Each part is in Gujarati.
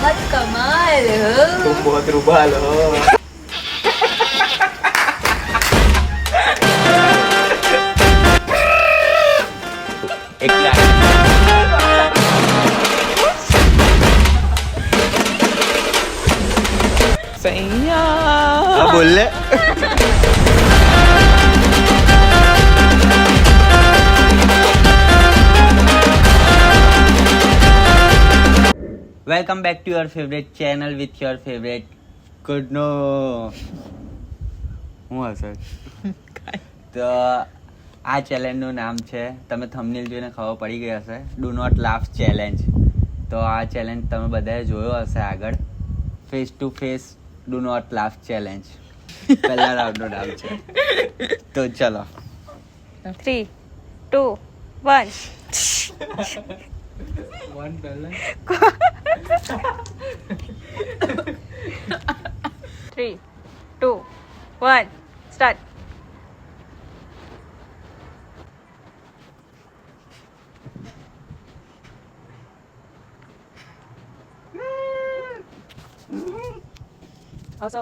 बहुत कमाल हो। तुम बहुत रुबाल हो। एक सैया बोल ले। Welcome back to your favourite channel with your favourite ગુડનો હું હશે તો આ ચેલેન્જનું નામ છે, તમે થંબનેલ જોઈને ખબર પડી ગઈ હશે, ડુ નોટ લાફ ચેલેન્જ. તો આ ચેલેન્જ તમે બધાએ જોયો હશે આગળ, face to face do not laugh challenge. પહેલા રાઉન્ડનું નામ છે. તો ચલો 3, 2, 1. વન પહેલા 3, 2, 1. Start. Also.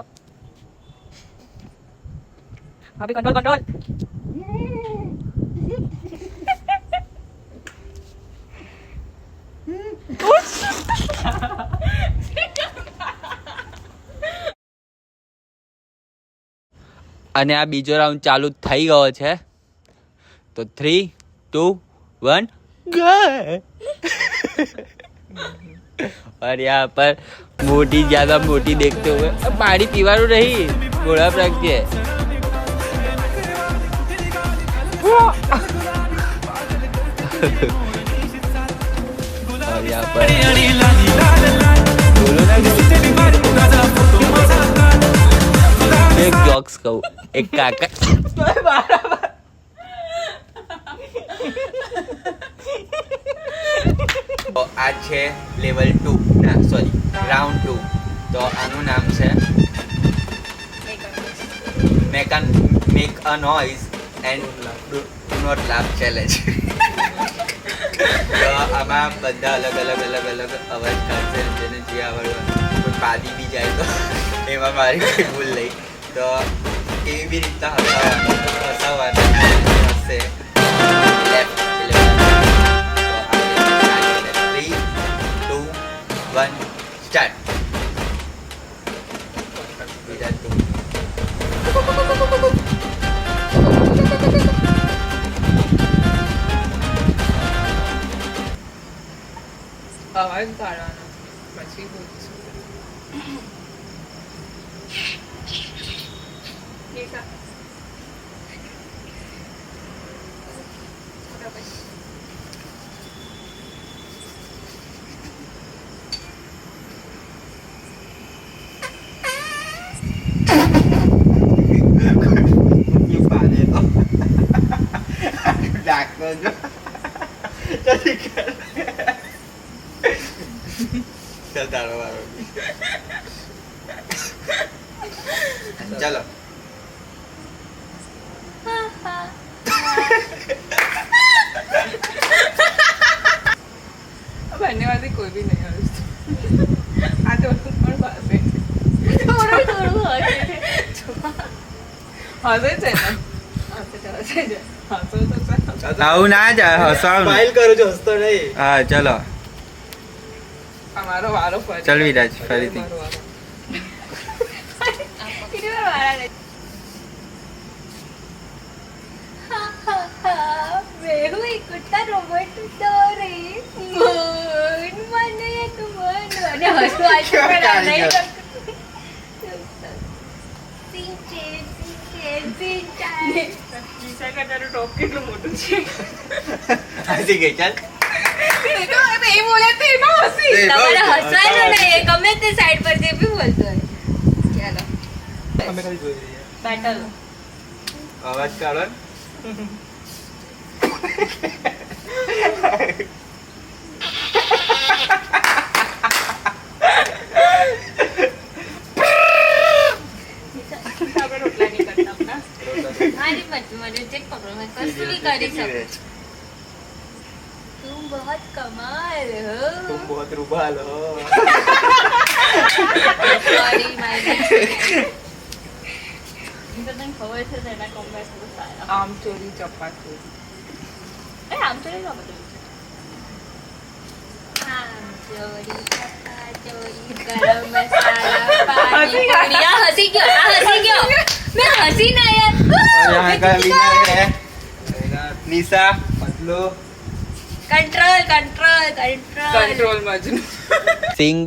Bobby, control. અને આ બીજો રાઉન્ડ ચાલુ થઈ ગયો છે. તો 3, 2, 1 गो. और यहाँ पर मोटी ज्यादा मोटी देखते हुए पानी पीवानु नहीं, घोड़ा रखिए. और यहाँ पर बोलो ना, एक जोक्स कहूँ, एक काका તો આ છે લેવલ 2 ના સોરી રાઉન્ડ 2. તો આનું નામ છે make a noise and do not laugh challenge. તો આમાં બધા અલગ અલગ અવાજ કાઢશે, જેને જે આવડે કોઈ પાદી બી જાય તો એમાં મારી કોઈ ભૂલ નહીં. તો એવી બી રીતના હસાવવાનું હશે. Left 1 start. અવાજ કાઢવાનો પછી પૂછું. ચલો બંનેમાંથી કોઈ બી નહીં હસતું. આ તો પણ પાસે હસે છે ને, હસે છે. હસો તો આવું ના જાય, હસાવ સ્માઈલ કરો છો, હસતો નહીં. હા ચલો અમારો વારો ફરી. ચલ વિરાજ ફરીથી. मैं हूँ एक कुत्ता रोबोट डोरे मन मन ये तुम मन અને હસવું આજે પણ આ નહીં વિશાલ કાકાનું ટોપ કેટલું મોટું છે. હસી ગઈ ચાલ. એ બોલે તો એમાં હસી. તમારે હસવાનું નહીં, ગમે તે સાઈડ પર જે બી બોલતો હોય. ચાલો અમે ખાલી જોઈ રહીએ. બેટલ અવાજ કાઢો. મારી મત ચેક પકડો, मैं કશું भी કરી શકું. तुम बहुत कमाल हो. तुम बहुत रुबाल हो. સોરી માય આમ ચોરી ચપ્પા ચોરી ચોરી ચપ્પા ચોરી ગરમ મસાલા પાણી પૂરી. આ હસી ગયો મેં હસી ના યાર. यहाँ का विनर है निशा पतलू કંટ્રોલ કંટ્રોલ મજનુ सिंग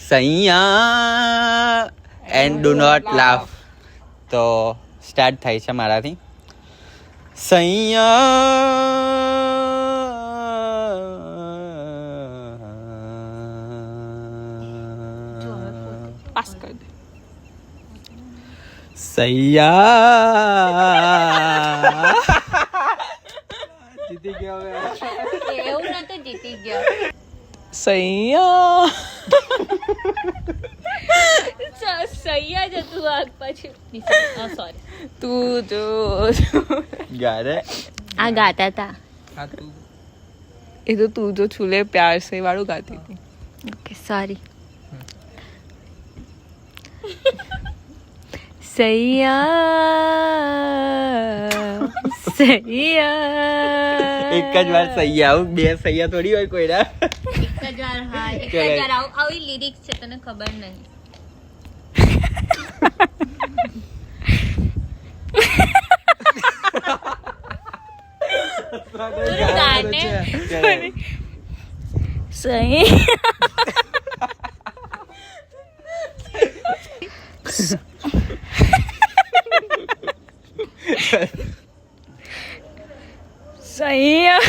सैया एंड डू नॉट लाफ तो स्टार्ट થાય છે મારાથી સૈયા પાસ કર દે સૈયા જીતી ગયો હવે એવું નતું જીતી ગયો. સૈયા સૈયા જ હતું આ પછી. સોરી તું જો ગારે આ ગાતા હતા. હા તું એ તો તું જો છુલે પ્યાર સે વાળું ગાતી હતી ઓકે સોરી. સૈયા એક જ વાર સૈયા આવું બે સૈયા થોડી હોય કોઈના એક જ વાર હા એક જ વાર આવી લિરિક્સ છે તને ખબર નહીં. ગાને સહી સૈયા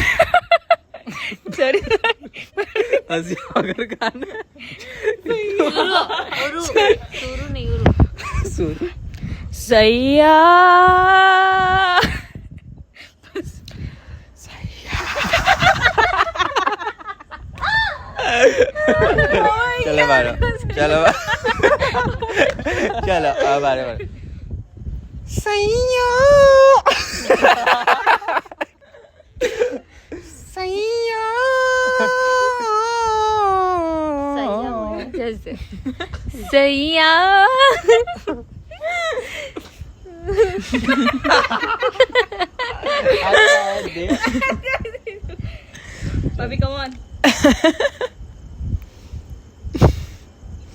હસી વગર ગાને સુરુ નહીં ઉરુ. સુર સૈયા ચલો બારો ચલો ચલો આ બારે બારે સૈયા અભી કમ ઓન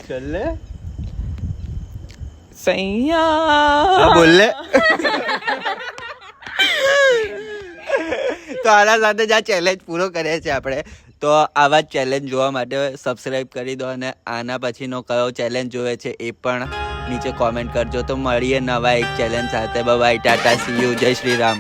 ચલ લે સૈયા બોલ લે તો આના સાથે જ આ ચેલેન્જ પૂરો કરીએ છીએ આપણે. તો આવા ચેલેન્જ જોવા માટે સબસ્ક્રાઇબ કરી દો અને આના પછીનો કયો ચેલેન્જ જોવે છે એ પણ નીચે કોમેન્ટ કરજો. તો મળીએ નવા એક ચેલેન્જ સાથે. બાય ટાટા સી યુ જય શ્રી રામ.